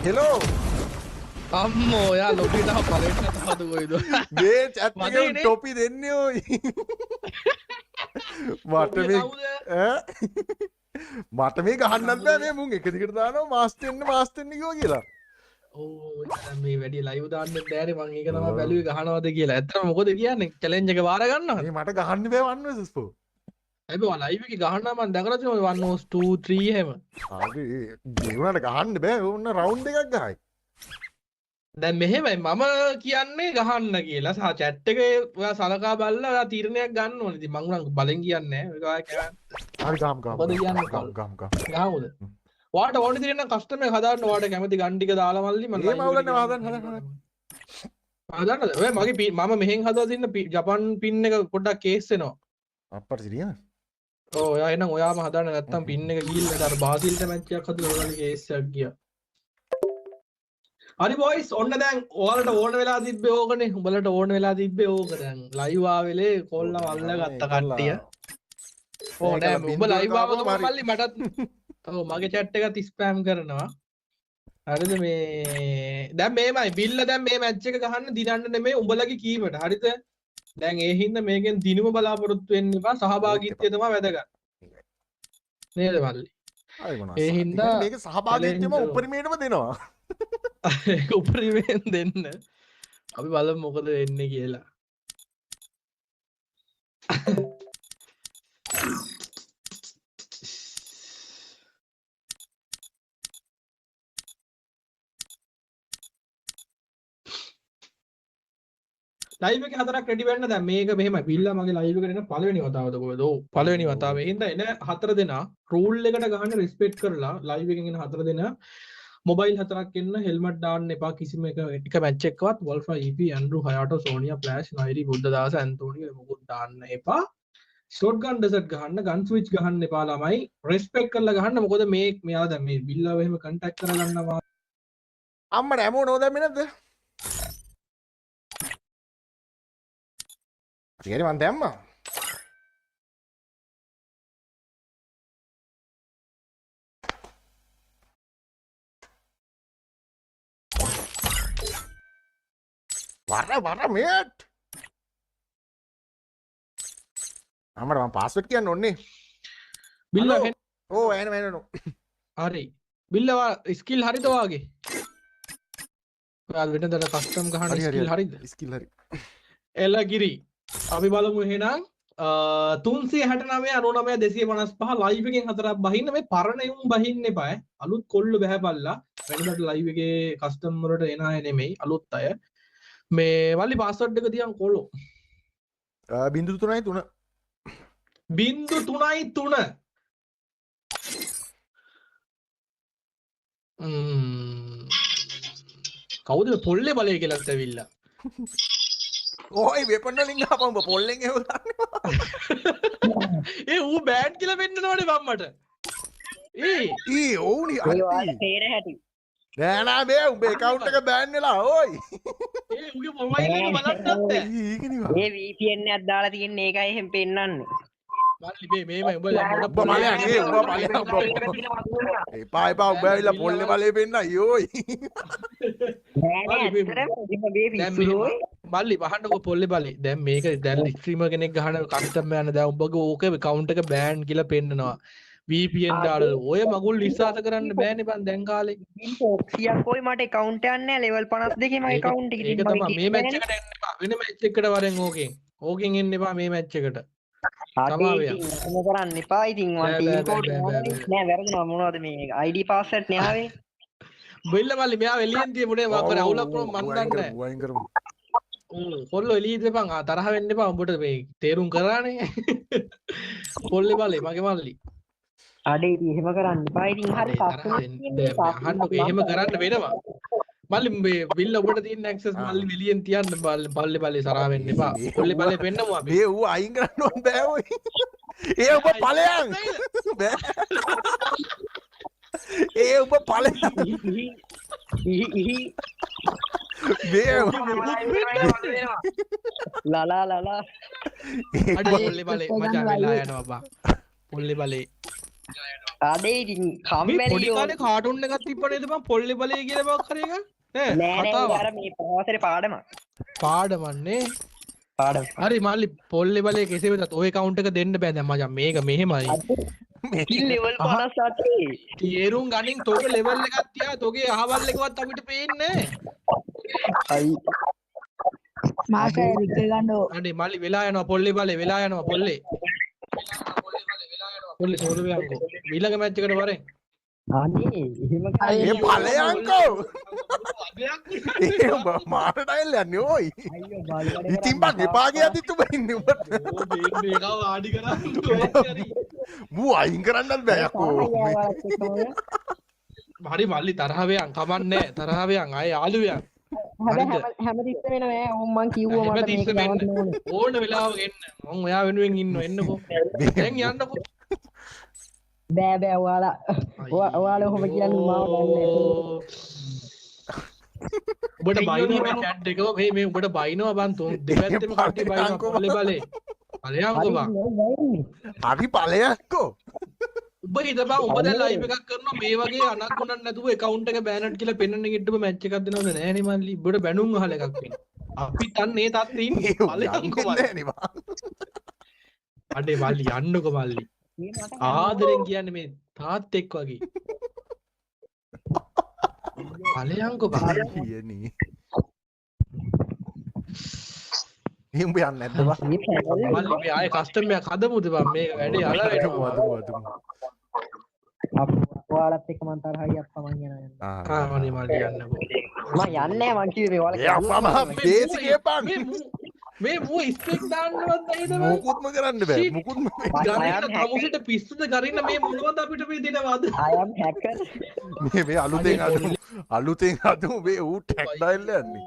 hello අම්මෝ යා ලොබිට පලෙන්න හද කොයිද මේ chat එකේ ටොපි දෙන්නේ ඔයි මට මේ මට මේ ගහන්නත් බෑ මේ මුන් එක දිගට දානවා මාස් දෙන්න කිව්වා කියලා මේ වැඩි ලයිව් දාන්න බෑනේ මම ඒක තමයි බැලුවේ ගහනවද කියලා. ඇත්තටම මොකද කියන්නේ චැලෙන්ජ් එක වාර ගන්නවද? මේ මට ගහන්න බෑ වන්න සස්පෝ. හැබැයි ලයිව් එකේ ගහනවා මම දැකලා තියෙනවා 1 2 3 එහෙම. හරි ඒ වුණාට ගහන්න බෑ ඕන්න රවුන්ඩ් එකක් ගහයි. දැන් මෙහෙමයි මම කියන්නේ ගහන්න කියලා. සහ chat එකේ ඔයා සලකා බලලා ඔයා තීරණයක් ගන්න ඕනේ. ඉතින් මම නම් බලෙන් කියන්නේ නැහැ. ඒක ඔයා කියන්නේ. හරි ගම්. ගහමුද? ඔයාට ඕනේ තියෙන කස්ටම් එක හදාන්න ඔයාට කැමති ගන් ටික දාලා මල්ලි මම මේ මවුලන්නේ හදන්න. හදන්නද? ඔය මගේ මම මෙහෙන් හදලා තින්න ජපන් පින් එක පොඩ්ඩක් කේස් වෙනවා. අප්පට සිරියන? ඔව් ඔයා එහෙනම් ඔයාම හදන්න නැත්තම් පින් එක ගිහිල්ලා අර බාසිල්ට මැච් එකක් හදලා ඔයාලගේ කේස් එකක් ගියා. හරි බොයිස් ඔන්න දැන් ඔයාලට ඕන වෙලා තිබ්බේ ඕකනේ. උඹලට ඕන වෙලා තිබ්බේ ඕක දැන් ලයිව් ආවෙලේ කොල්ල වල්ල ගත්ත කට්ටිය. ඕ දැන් උඹ ලයිව් ආවම මල්ලි මටත් ඔව් මගේ chat එකත් ස්පෑම් කරනවා. හරිද මේ දැන් මේමයි බිල්ල දැන් මේ මැච් එක ගහන්න දිනන්න නෙමෙයි උඹලගේ කීවට. හරිද? දැන් ඒ හින්දා මේකෙන් දිනුම බලාපොරොත්තු වෙන්න එපා. සහභාගීත්වය තමයි වැදගත්. නේද මල්ලි? හරි මොනවා. ඒ හින්දා මේක සහභාගීත්වයම උපරිමයටම දෙනවා. ඒක උපරිමයෙන් දෙන්න. අපි බලමු මොකද වෙන්නේ කියලා. ලයිව් එකේ හතරක් රෙඩි වෙන්න දැන් මේක මෙහෙමයි බිල්ලා මගේ ලයිව් එකට එන පළවෙනි වතාවද කොහෙද? ඔව් පළවෙනි වතාවේ. හින්දා එන හතර දෙනා රූල් එකට ගහන්න රිස්පෙක්ට් කරලා ලයිව් එකෙන් එන හතර දෙනා මොබයිල් හතරක් එන්න හෙල්මට් දාන්න එපා කිසිම එක මැච් එකකවත් වල්ෆා EP Andrew Hayato Sonia Flash නයිරි බුද්ධදාස ඇන්තෝනි මොකුත් දාන්න එපා. ෂොට් ගන් ඩෙසර්ට් ගහන්න ගන් ස්විච් ගහන්න එපා ළමයි. රිස්පෙක්ට් කරලා ගහන්න මොකද මේ මෙයා දැන් මේ බිල්ලාව එහෙම කන්ටැක්ට් කරගන්නවා. අම්මට ඇමෝ නෝදැම්මේ නැද්ද? ටිකේ මන් දැම්මා. වර මේට්. අම්මට මම පාස්වර්ඩ් කියන්න ඕනේ. බිල්ලා ඕ එන හරි. බිල්ලා ස්කිල් හරිද වාගේ? ඔයාලා වෙනදට කස්ටම් ගහන ස්කිල් හරිද? ස්කිල් හරි. එලගිරි අපි බලමු එහෙනම් 369 99 255 ලයිව් එකෙන් හතරක් බහින්න මේ පරණ යුම් බහින්න එපා අලුත් කොල්ල බහැපල්ලා වෙනදට ලයිව් එකේ කස්ටම් වලට එන අය නෙමෙයි අලුත් අය මේ වලි පාස්වර්ඩ් එක තියන් කොල්ලෝ 0.3 0.3 කවුද පොල්ලේ බලය කියලාත් ඇවිල්ලා ඕයි වෙපන් වලින් ආපහු උඹ පොල්ලෙන් එහෙම ගන්නවා ඒ ඌ බෑඩ් කියලා පෙන්නනවනේ මම්මට ඊ ඕනි අයිති තේර හැටි නෑ නෑ බේ උඹේ account එක බෑන් වෙලා ඕයි ඒ ඌගේ මොබයිල් එක බලන්නත් බෑ ඒ VPN එකක් දාලා තියෙන්නේ ඒකයි එහෙම පෙන්නන්නේ මල්ලි මේ මේමයි උඹ ලැබුණ උඹ බලයන් ඒ උඹ බලයන් එපා එපා උඹ ඇවිල්ලා පොල්ලේ බලේ පෙන්නයි ඕයි මල්ලි වහන්නකො පොල්ලේ බලේ දැන් මේක දැන් ස්ට්‍රීමර් කෙනෙක් ගහන කස්ටම් යන දැන් උඹගේ ඕකේ account එක බෑන් කියලා පෙන්නනවා VPN දාලා ඔය මගුල් විශ්වාස කරන්න බෑනේ බං දැන් කාලේ ප්‍රොක්සියක් කොයි මට account එකක් නැහැ level 52 මගේ account එකේ ඒක තමයි මේ මැච් එකට එන්න එපා වෙන මැච් එකකට වරෙන් ඕකෙන් එන්න එපා මේ මැච් එකට තමයි කරන්න එපා ඉතින් මම ටීම් කෝඩ් නෑ වැරදුනා මොනවද මේ ID password නේ ආවේ බෙල්ල මල්ලි මෙයා එළියෙන් තියමුනේ මම කර අවුලක් වුණා මන් දන්නේ වයින් කරමු කොල්ලෝ එළිය ඉඳපන් තරහ වෙන්න එපා උඹට මේ තේරුම් කරානේ පොල්ලේ බලේ මගේ මල්ලි අඩේ ඉතින් එහෙම කරන්න එපා ඉතින් හරි අහන්නකෝ එහෙම කරන්න වෙනවා මල්ලි මේ බිල්ල ඔබට තියෙන ඇක්සස් මල්ලි එළියෙන් තියන්න පල්ලේ බලේ සරා වෙන්න එපා පොල්ලේ බලේ පෙන්නමු අපි මේ ඌ අයින් කරන්න ඕන බෑ ඔයි ඒ ඔබ ඵලයන් බෑ ඒ ඔබ ඵලයන් ලලා අඩ පොල්ලේ බලේ මචං වෙලා යනවා බා පොල්ලේ බලේ අදේ ඉතින් මේ කම්මැලි පොඩි කාලේ කාටුන් එකක් තිබ්බ නේද බං පොල්ලේ බලේ කියලා බක් හරි එක නෑ නෑ කතාවක්. අර මේ පහවසරේ පාඩමක් පාඩමන්නේ පාඩම හරි මල්ලි පොල්ලේ බලේ කෙසේ වෙතත් ඔය කවුන්ට් එක දෙන්න බෑ දැන් මචං මේක මෙහෙමයි කිල් ලෙවල් 58 තේරුම් ගනින් තෝගේ ලෙවල් එකක් තියා තෝගේ අහවල් එකවත් අපිට පේන්නේ අයි මාකේ රික ගන්න අනේ මල්ලි වෙලා යනවා පොල්ලේ බලේ වෙලා යනවා පොල්ලේ පොල්ලේ සෝදු යන්කෝ ඊළඟ මැච් එකට වරෙන් අනේ එහෙම ඒ ඵලයන්කෝ ඒ මාර ඩයල් යන්නේ ඕයි ඉතින් බං එපා ගියදිත් උඹ ඉන්නේ උඹට මේක ආඩි කරන්නේ මූ අයින් කරන්නත් බෑ යකෝ හරි මල්ලි තරහවයන් කමන්නේ තරහවයන් ආයේ යාළුවයන් හැමතිස්සෙම වෙන නෑ ඕම් මං කිව්වා මට මේක යවන්න ඕනේ ඕන වෙලාවක එන්න මම ඔයා වෙනුවෙන් ඉන්නව එන්නකෝ දැන් යන්නකෝ බෑ බෑ ඔයාලා ඔහොම කියන්නේ මාව ගන්න උඹට බයිනවා චැට් එකව මේ උඹට බයිනවා බං තුන් දෙපැත්තෙම කට්ටිය බයිනවා පොල්ලේ බලේ ඵලයන්කෝ බං හරි ඵලයන්කෝ උඹ හිතපන් උඹ දැන් ලයිව් එකක් කරනවා මේ වගේ අනක් ගොනක් නැතුව account එක බෑනට් කියලා පෙන්වන්න ගිහින් මැච් එකක් දෙනවද නෑනේ මල්ලි උඹට බැනුම් අහල එකක් වෙන අපි තන්නේ තත්ත්වෙ ඉන්නේ ඵලයන්කෝ මල්ලි අඩේ මල්ලි යන්නකෝ මල්ලි ආදරෙන් කියන්නේ මේ තාත්තෙක් වගේ ඵලයන්කෝ කියන්නේ උඹ යන්නේ නැද්ද බං මල්ලි මේ ආයේ කස්ටම් එකක් හදමුද බං මේක වැඩේ අලරේ ඔයාලත් එක්ක මං තරහයි අප්පා මං යනවා අනේ මල්ලි යන්නකෝ මං යන්නේ මං කිව්වේ ඒ අප්පා මම බේසිකේ බං මේ මූ ස්පෙක් දාන්නවත් නැහිද බං මොකුත්ම කරන්න බෑ මොකුත්ම ගරින්න තමුසෙට පිස්සුද ගරින්න මේ මොනවද අපිට මේ දෙනවද I am hacker මේ අලුතෙන් අදු මේ ඌ ටැග් ඩයල් යන්නේ